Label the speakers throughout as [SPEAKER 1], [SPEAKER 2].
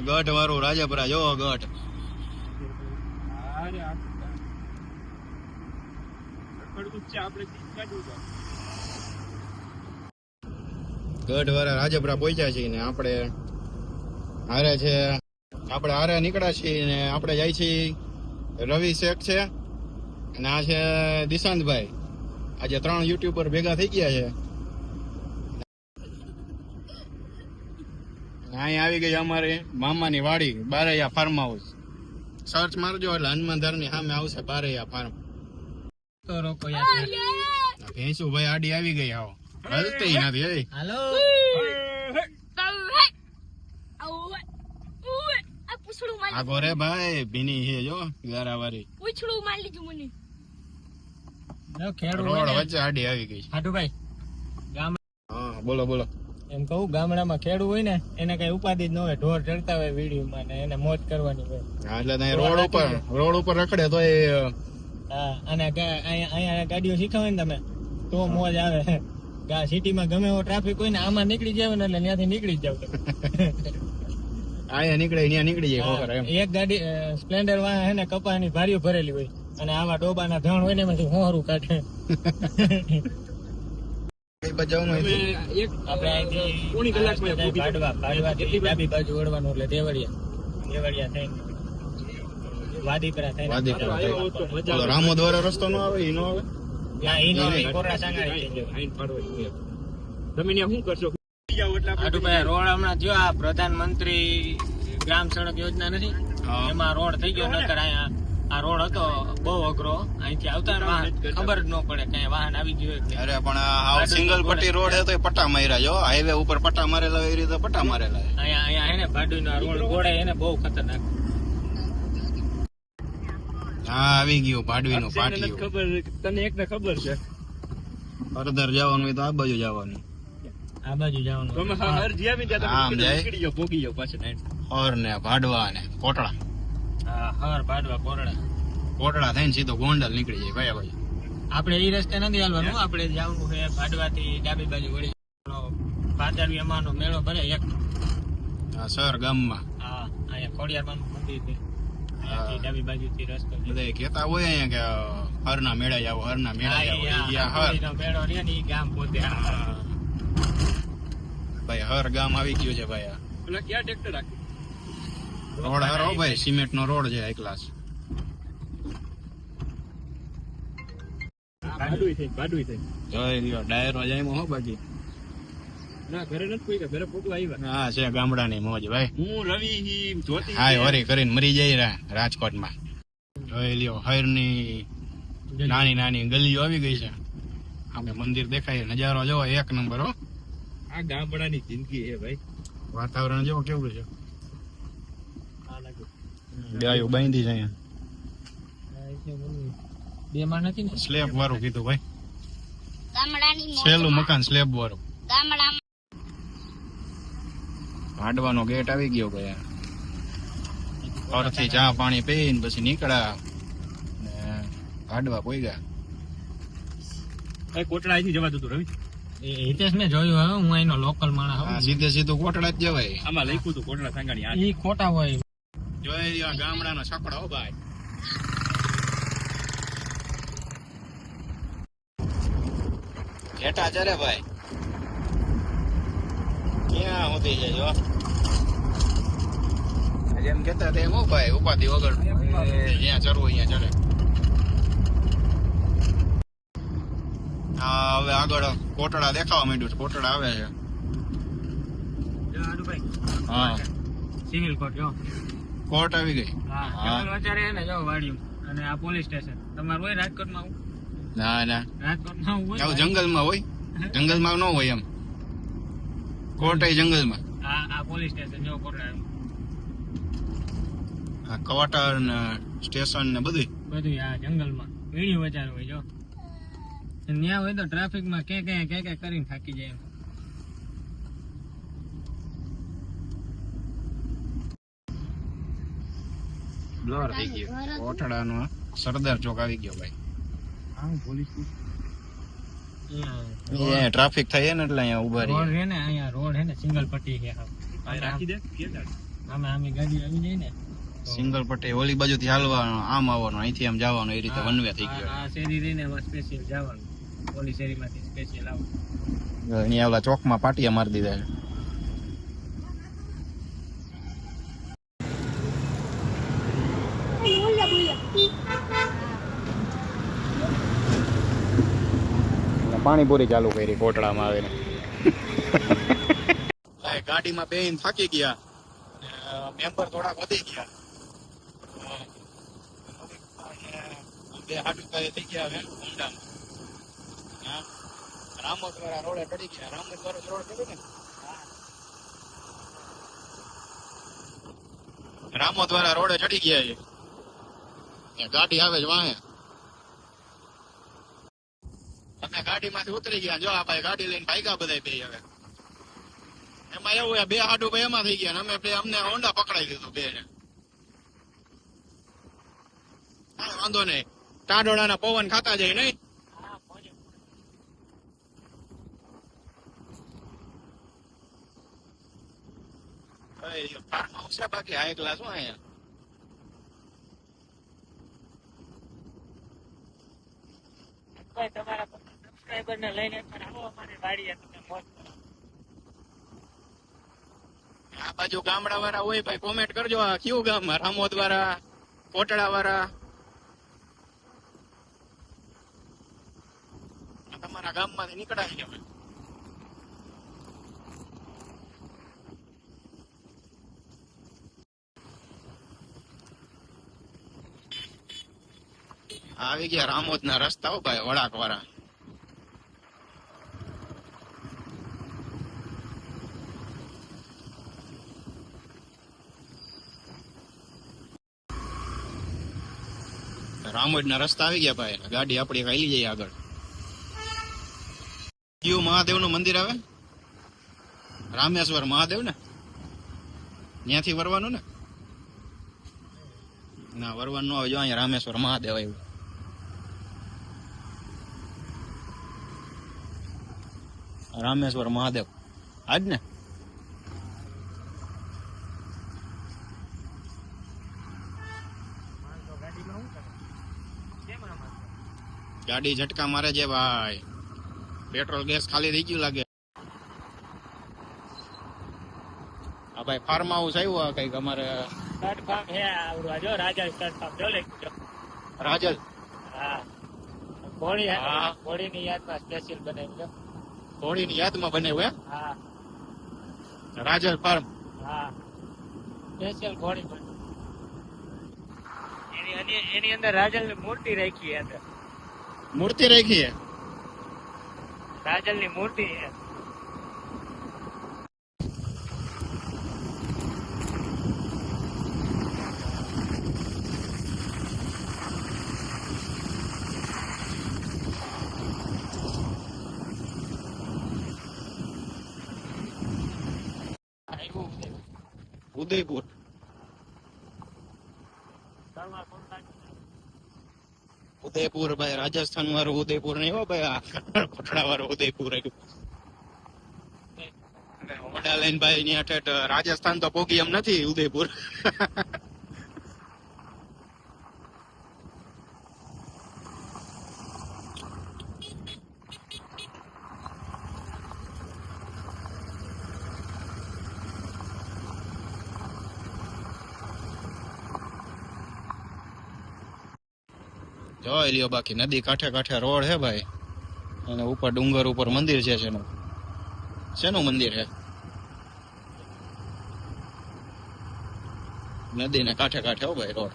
[SPEAKER 1] ગઢ વાળું રાજપરા જો ગઢ. ગઢ વાળા રાજપરા પહોંચ્યા છીએ ને આપણે હારે નીકળ્યા છીએ ને આપણે જાય છીએ રવિ શેખ છે અને આ છે દિશાંતભાઈ. આજે 3 યુટ્યુબર ભેગા થઈ ગયા છે. અહીં આવી ગઈ અમારી મામાની વાડી બારૈયા ફાર્મ હાઉસ. સર્ચ મારજો એટલે હનુમાનધાર ની સામે આવશે બારૈયા ફાર્મ. ભેંસુ ભાઈ આડી આવી ગઈ. આવો હલતી નથી.
[SPEAKER 2] હાલો
[SPEAKER 1] આગો રે ભાઈ ભીની છે જો ગારા વાળી.
[SPEAKER 3] પૂછડું મારી લીધું મને.
[SPEAKER 1] રોડ વચ્ચે આડી આવી ગઈ.
[SPEAKER 2] હાટુભાઈ
[SPEAKER 1] હા બોલો.
[SPEAKER 2] એમ કહું ગામડામાં ખેડૂત હોય ને એને કઈ ઉપાધિ જ ન હોય. ઢોર ચડતા હોય વીડીમાં ને એને મોજ કરવાની હોય.
[SPEAKER 1] એટલે રોડ ઉપર રખડે તો
[SPEAKER 2] હા અને અહીંયા ગાડીઓ શીખવે ને તમે તો મોજ આવે. સિટીમાં ગમે એવો ટ્રાફિક હોય ને આમાં નીકળી જાય ને એટલે ત્યાંથી નીકળી જાવ તમે.
[SPEAKER 1] અહીંયા નીકળે ત્યાં નીકળી જાય.
[SPEAKER 2] એક ગાડી સ્પ્લેન્ડર વાહન હે ને કપાની ભારીઓ ભરેલી હોય અને આવા ડોબાના ધણ હોય ને એમાંથી હોરું કાઢે. ડાબી બાજુ વળવાનું એટલે દેવળિયા થઈને વાદીપરા થઈને
[SPEAKER 1] રામોદ વાળો રસ્તો નો આવે.
[SPEAKER 2] રોડ હમણાં જો આ પ્રધાનમંત્રી ગ્રામ સડક યોજના નથી એમાં રોડ થઈ ગયો. નકર આ રોડ હતો બહુ અઘરો. અહીંથી આવતા ખબર જ ન પડે કઈ વાહન આવી ગયું.
[SPEAKER 1] અરે પણ સિંગલ પટ્ટી રોડ હે તો પટ્ટા માર્યા જો. હાઈવે ઉપર પટ્ટા મારેલા એ રીતે પટ્ટા મારેલા.
[SPEAKER 2] અહીંયા હે ને ભાડુનો રોડ ગોળે એને બહુ ખતરનાક.
[SPEAKER 1] હા આવી ગયું ભાડવીનું પાટિયું.
[SPEAKER 2] ખબર તને એકને ખબર છે
[SPEAKER 1] અરદર જવાનું હોય તો આ બાજુ જવાનું.
[SPEAKER 2] આ બાજુ જવાનું
[SPEAKER 1] હર ને ભાડવા ને કોટડા.
[SPEAKER 2] હર ભાડવા
[SPEAKER 1] કોટડા થઈને સીધો ગોંડલ નીકળી જાય ભાઈ ભાઈ.
[SPEAKER 2] આપડે એ રસ્તે નથી હાલવાનું. આપડે જવાનું છે ભાડવા થી ડાબી બાજુ વળી ભાદરવી અમાનો મેળો ભરે એક
[SPEAKER 1] સર ગામમાં.
[SPEAKER 2] હા અહીંયા ખોડિયારમાં મંદિર છે. ડાબી બાજુ થી રસ્તો
[SPEAKER 1] બધા કેતા હોય અહીંયા કે હરના મેળા જાવ હરના મેળા જાવ.
[SPEAKER 2] મેળો રે ને ગામ પોતે
[SPEAKER 1] ભાઈ હર ગામ આવી ગયું છે ભાઈ.
[SPEAKER 2] ક્યાં ટ્રેક્ટર રાખી
[SPEAKER 1] રોડ હારો ભાઈ સિમેન્ટ નો રોડ છે હાઈ ક્લાસ. ડાયરો જાય હો બાકી હા છે ગામડાની મોજ ભાઈ.
[SPEAKER 2] હું રવિ
[SPEAKER 1] હાય હોરી કરીને મરી જાય રાજકોટમાં. જોઈ લ્યો હરની નાની ગલીઓ આવી ગઈ છે. અમે મંદિર દેખાય નજારો જોવો એક નંબર. હો
[SPEAKER 2] આ ગામડાની જિંદગી છે ભાઈ.
[SPEAKER 1] વાતાવરણ જોવો કેવું છે. ગાયો બાંધી છે અહીંયા.
[SPEAKER 2] બે માં નથી ને
[SPEAKER 1] સ્લેબ વાળું કીધું ભાઈ.
[SPEAKER 3] ગામડાની
[SPEAKER 1] છેલ્લું મકાન સ્લેબ વાળું.
[SPEAKER 3] ગામડામાં
[SPEAKER 1] ભાડવાનો ગેટ આવી ગયો ગયા. ઘરથી ચા પાણી પીને પછી નીકળ્યા ભાડવા કોઈ ગયા.
[SPEAKER 2] કોટડા અહીંથી જવાતું હતું રવિ. હિતેશ મેં જોયું હવે હું અહીંનો લોકલ માણસ.
[SPEAKER 1] સીધું કોટડા જ જવાય.
[SPEAKER 2] આમાં લખ્યું હતું કોટડા સાંગાણી. ઈ ખોટા હોય.
[SPEAKER 1] જોઈ ગામડાનો છકડો હો ભાઈ. ઘેટા ચરે ભાઈ. ક્યાં હોતી છે જો જેમ કેતા તેમ હો ભાઈ. ઉપાધિ વગર જ્યાં ચરવું અહીંયા ચરે. હા હવે આગળ કોટડા દેખાવા માંડ્યું છે. કોટડા આવે છે. હા
[SPEAKER 2] સિવિલ કોર્ટ જો
[SPEAKER 1] કોર્ટ આવી ગઈ.
[SPEAKER 2] હા અત્યારે ને જો વાડિયું અને આ પોલીસ સ્ટેશન તમારું હોય રાજકોટમાં.
[SPEAKER 1] ના
[SPEAKER 2] રાજકોટમાં હોય
[SPEAKER 1] આવું જંગલમાં હોય. જંગલમાં ન હોય એમ. કોર્ટ જંગલમાં.
[SPEAKER 2] આ પોલીસ સ્ટેશન જો કોર્ટ
[SPEAKER 1] આ ક્વાર્ટર ને સ્ટેશન ને બધું
[SPEAKER 2] આ જંગલમાં વીડિયો બચાર હોય જો. ત્યાં હોય તો ટ્રાફિકમાં કે કરીને થાકી જાય.
[SPEAKER 1] બ્લર થઈ ગયો. કોટડાનો સરદાર ચોક આવી ગયો ભાઈ. ટ્રાફિક થાય ને એટલે અહીંયા ઉભા રહી.
[SPEAKER 2] રોડ હે ને અહીંયા રોડ હે ને સિંગલ પટ્ટી છે.
[SPEAKER 1] રાખી દે
[SPEAKER 2] આમે ગાડી આવી જાય ને
[SPEAKER 1] સિંગલ પટ્ટી ઓલી બાજુથી હાલવાનું, આમ આવવાનું, અહીંથી આમ જવાનું, એ રીતે વન વે થઈ ગયો.
[SPEAKER 2] આ શેરી રહીને સ્પેશિયલ જવાનું, ઓલી શેરીમાંથી સ્પેશિયલ આવવાનું.
[SPEAKER 1] અહીંયા ઓલા ચોકમાં પાટિયા મારી દીધા છે. પાણીપુરી ચાલુ કરી કોટડામાં આવીને. ગાડીમાં બેહીને થાકી ગયા, મેમ્બર થોડાક વધી ગયા, બે હાથ થઈ ગયા હવે ઊંડામાં. રામોદ વાળા રોડે ચડી ગયા. રામોદ વાળો રોડ ચડ્યો ને, રામોદ વાળા રોડે ચડી ગયા છે. ગાડી આવે જ વાહે. અમે ગાડીમાંથી ઉતરી ગયા. જો આ ભાઈ ગાડી લઈને ભાગ્યા બધા બે. હવે એમાં એવું બે હાડું ભાઈ એમાં થઈ ગયા, અમે અમને હોન્ડા પકડાઈ દીધું બે ને. વાંધો નહીં, ટાઢોળાના પવન ખાતા જાય નહીં. બાકી હાઈ ક્લાસ માં અહીંયા
[SPEAKER 2] તમારા સબસ્ક્રાઇબર ને લઈને આવો અમારી વાડીએ, તમે મોજ કરો.
[SPEAKER 1] આ બાજુ ગામડા વાળા હોય ભાઈ, કોમેન્ટ કરજો. આ કયું ગામ? રામોદ વાળા, કોટડા વાળા, તમારા ગામમાંથી નીકળાય ગયા. આવી ગયા રામોદ ના રસ્તાઓ ભાઈ, વળાક વાળા. રામોદ ના રસ્તા આવી ગયા ભાઈ. ગાડી આપડી ખાઈ જાય આગળ. કયું મહાદેવ નું મંદિર આવે? રામેશ્વર મહાદેવ ને, ત્યાંથી વરવાનું ને? ના, વરવાનું ન આવે. જો અહીંયા રામેશ્વર મહાદેવ આવ્યું. રામેશ્વર મહાદેવ આજ ને. ગાડી ઝટકા મારે છે ભાઈ. પેટ્રોલ ગેસ ખાલી થઈ ગયું લાગે. હા ભાઈ, ફાર્મ હાઉસ આવ્યું કઈક અમારે. રાજલ
[SPEAKER 2] હોળીની યાદમાં સ્પેશિયલ બનાવ્યું.
[SPEAKER 1] હોળીની યાદમાં બનાવ્યું
[SPEAKER 2] હા,
[SPEAKER 1] રાજલ ફાર્મ.
[SPEAKER 2] હા, સ્પેશિયલ હોળી બને. એની અંદર રાજલ ની મૂર્તિ રાખી. અંદર
[SPEAKER 1] મૂર્તિ રાખી છે.
[SPEAKER 2] રાજલ ની મૂર્તિ છે.
[SPEAKER 1] ઉદયપુર. ઉદયપુર ભાઈ, રાજસ્થાન વાળું ઉદયપુર નહીં હો ભાઈ. આ પટણા વાળું ઉદયપુર આવ્યું. ઓડા લઈને ભાઈ ત્યાં ઠેઠ રાજસ્થાન તો પોગી એમ નથી ઉદયપુર. જોઈ લ્યો. બાકી નદી કાંઠે કાંઠે રોડ હે ભાઈ, અને ઉપર ડુંગર ઉપર મંદિર છે. શેનું મંદિર હે? નદી ને કાંઠે કાંઠે હો ભાઈ રોડ.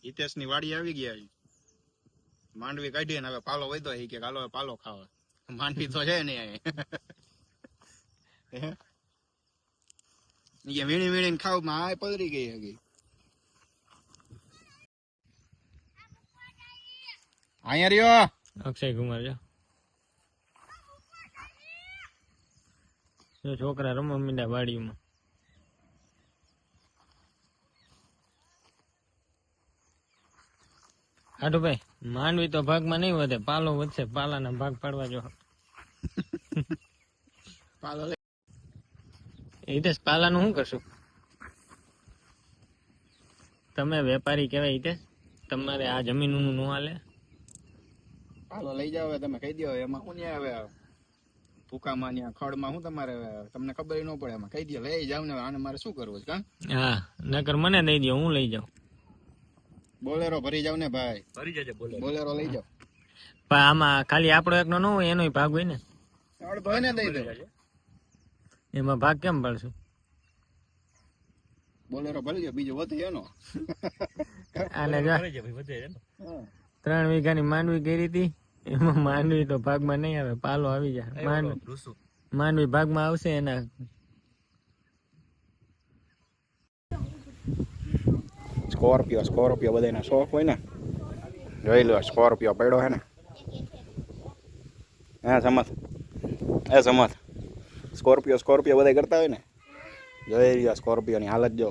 [SPEAKER 1] હિતેશ ની વાડી આવી ગયા. માંડવી કાઢી ને હવે પાલો વધ્યો. કે હાલો પાલો ખાવા. માંડવી તો છે ને વીણી વીણી ખાવ માં આ પધરી ગઈ હગી. અહીંયા રહ્યો
[SPEAKER 2] અક્ષય કુમાર. જો છોકરા રમવા મીંડા વાડીમાં. હાડુ ભાઈ, માંડવી તો ભાગમાં નહીં વધે, પાલો વધશે. પાલાના ભાગ પાડવા જો.
[SPEAKER 1] પાલો
[SPEAKER 2] હિતેશ પાલાનું શું કરશું? તમે વેપારી કહેવાય હિતેશ, તમારે આ જમીનનું નું હાલે.
[SPEAKER 1] હાલો લઈ જાવ તમે કહી દો એમાં શું આવે ભૂકામાં ત્યાં ખડમાં શું તમારે તમને ખબર ન પડે એમાં કહી દો લઈ જાવ ને આને મારે શું કરવું છે કા
[SPEAKER 2] હા નકર મને દઈ દો, હું લઈ જાઉં.
[SPEAKER 1] બોલેરો ભરી જાવ ને ભાઈ
[SPEAKER 4] ભરી જજે બોલે.
[SPEAKER 1] બોલેરો લઈ જાવ
[SPEAKER 2] પણ આમાં ખાલી આપણો એકનો ન હોય, એનોય ભાગ હોય ને.
[SPEAKER 1] ભાઈ ને દઈ દો
[SPEAKER 2] એમાં ભાગ કેમ પાડશું?
[SPEAKER 1] બોલેરો ભરી જાવ બીજો વધે એનો
[SPEAKER 2] આને જો
[SPEAKER 4] ભરી જાય ભાઈ, વધે છે ને.
[SPEAKER 2] 3 વીઘાની માંડવી કરી હતી, એમાં માંડવી તો ભાગમાં નહીં આવે, પાલો આવી જાય.
[SPEAKER 4] રૂસુ.
[SPEAKER 2] માંડવી ભાગમાં આવશે એના.
[SPEAKER 1] સ્કોર્પિયો બધાના શોખ હોય ને. જોઈ લો સ્કોર્પિયો પડ્યો હે ને. હા સમત સ્કોર્પિયો બધા કરતા હોય ને. જોઈ લો સ્કોર્પિયોની હાલત જો